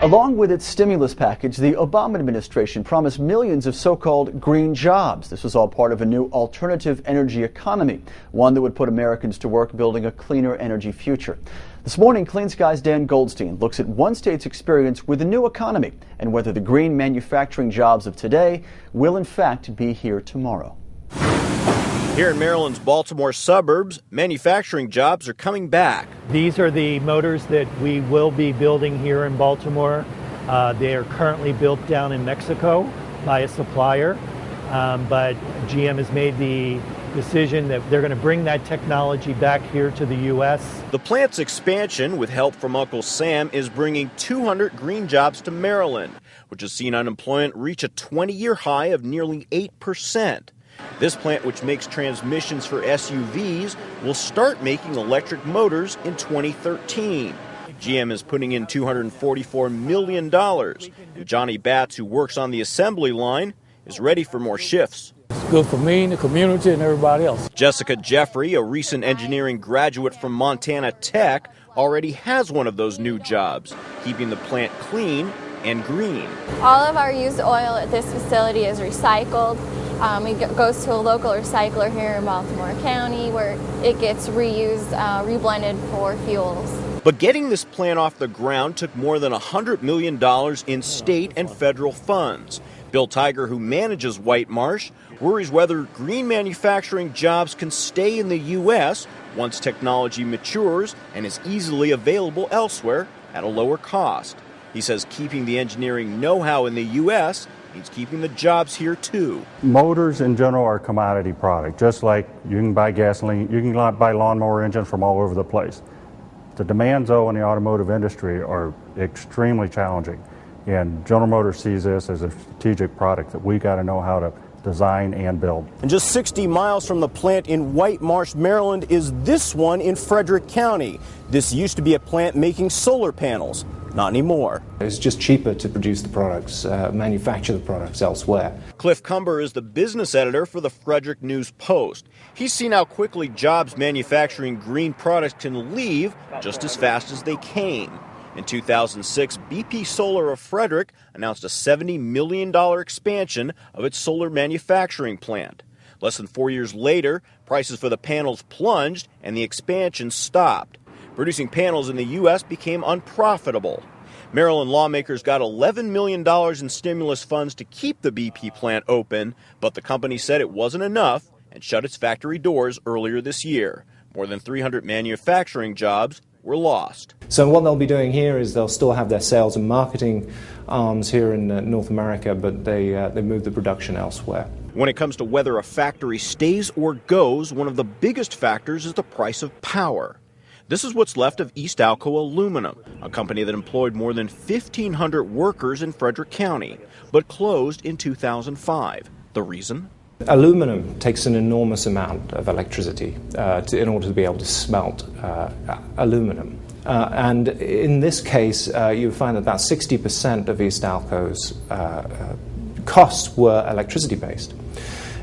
Along with its stimulus package, the Obama administration promised millions of so-called green jobs. This was all part of a new alternative energy economy, one that would put Americans to work building a cleaner energy future. This morning, Clean Sky's Dan Goldstein looks at one state's experience with the new economy and whether the green manufacturing jobs of today will in fact be here tomorrow. Here in Maryland's Baltimore suburbs, manufacturing jobs are coming back. These are the motors that we will be building here in Baltimore. They are currently built down in Mexico by a supplier, but GM has made the decision that they're going to bring that technology back here to the U.S. The plant's expansion, with help from Uncle Sam, is bringing 200 green jobs to Maryland, which has seen unemployment reach a 20-year high of nearly 8%. This plant, which makes transmissions for SUVs, will start making electric motors in 2013. GM is putting in $244 million. And Johnny Batts, who works on the assembly line, is ready for more shifts. It's good for me, the community, and everybody else. Jessica Jeffrey, a recent engineering graduate from Montana Tech, already has one of those new jobs, keeping the plant clean and green. All of our used oil at this facility is recycled. It goes to a local recycler here in Baltimore County where it gets reused, reblended for fuels. But getting this plant off the ground took more than $100 million in state and federal funds. Bill Tiger, who manages White Marsh, worries whether green manufacturing jobs can stay in the U.S. once technology matures and is easily available elsewhere at a lower cost. He says keeping the engineering know-how in the U.S. means keeping the jobs here, too. Motors in general are a commodity product, just like you can buy gasoline, you can buy lawnmower engines from all over the place. The demands, though, in the automotive industry are extremely challenging, and General Motors sees this as a strategic product that we got to know how to design and build. And just 60 miles from the plant in White Marsh, Maryland, is this one in Frederick County. This used to be a plant making solar panels. Not anymore. It's just cheaper to produce the products, manufacture the products elsewhere. Cliff Cumber is the business editor for the Frederick News Post. He's seen how quickly jobs manufacturing green products can leave just as fast as they came. In 2006, BP Solar of Frederick announced a $70 million expansion of its solar manufacturing plant. Less than 4 years later, prices for the panels plunged and the expansion stopped. Producing panels in the U.S. became unprofitable. Maryland lawmakers got $11 million in stimulus funds to keep the BP plant open, but the company said it wasn't enough and shut its factory doors earlier this year. More than 300 manufacturing jobs were lost. So what they'll be doing here is they'll still have their sales and marketing arms here in North America, but they move the production elsewhere. When it comes to whether a factory stays or goes, one of the biggest factors is the price of power. This is what's left of East Alco Aluminum, a company that employed more than 1,500 workers in Frederick County, but closed in 2005. The reason? Aluminum takes an enormous amount of electricity in order to be able to smelt aluminum. And in this case, you find that about 60% of East Alco's costs were electricity-based.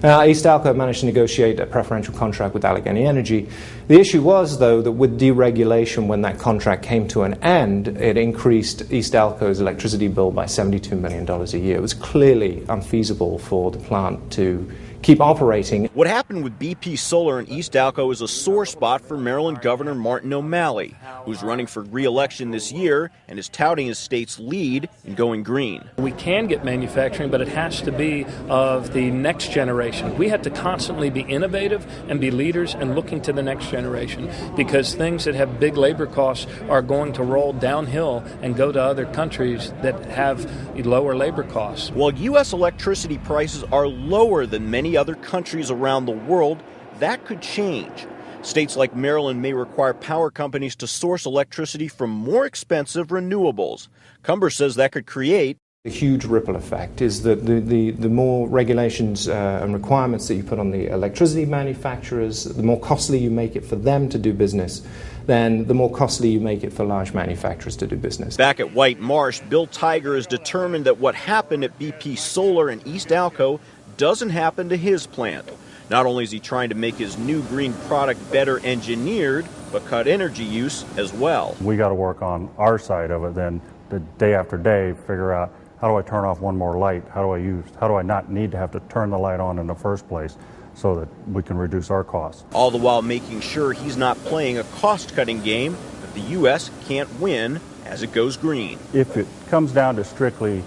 East Alco managed to negotiate a preferential contract with Allegheny Energy. The issue was, though, that with deregulation, when that contract came to an end, it increased East Alco's electricity bill by $72 million a year. It was clearly unfeasible for the plant to keep operating. What happened with BP Solar in East Alco is a sore spot for Maryland Governor Martin O'Malley, who's running for re-election this year and is touting his state's lead in going green. We can get manufacturing, but it has to be of the next generation. We have to constantly be innovative and be leaders and looking to the next generation, because things that have big labor costs are going to roll downhill and go to other countries that have lower labor costs. While U.S. electricity prices are lower than many other countries around the world, that could change. States like Maryland may require power companies to source electricity from more expensive renewables. Cumber says that could create a huge ripple effect. Is that the more regulations and requirements that you put on the electricity manufacturers, the more costly you make it for them to do business, then the more costly you make it for large manufacturers to do business. Back at White Marsh, Bill Tiger is determined that what happened at BP Solar in East Alco doesn't happen to his plant. Not only is he trying to make his new green product better engineered, but cut energy use as well. We got to work on our side of it then the day after day figure out, how do I turn off one more light? How do I not need to have to turn the light on in the first place so that we can reduce our costs? All the while making sure he's not playing a cost-cutting game that the U.S. can't win as it goes green. If it comes down to strictly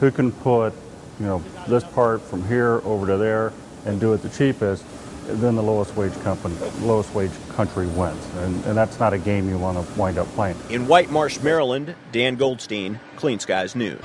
who can put, this part from here over to there and do it the cheapest, then the lowest wage country wins. And that's not a game you want to wind up playing. In White Marsh, Maryland, Dan Goldstein, Clean Skies News.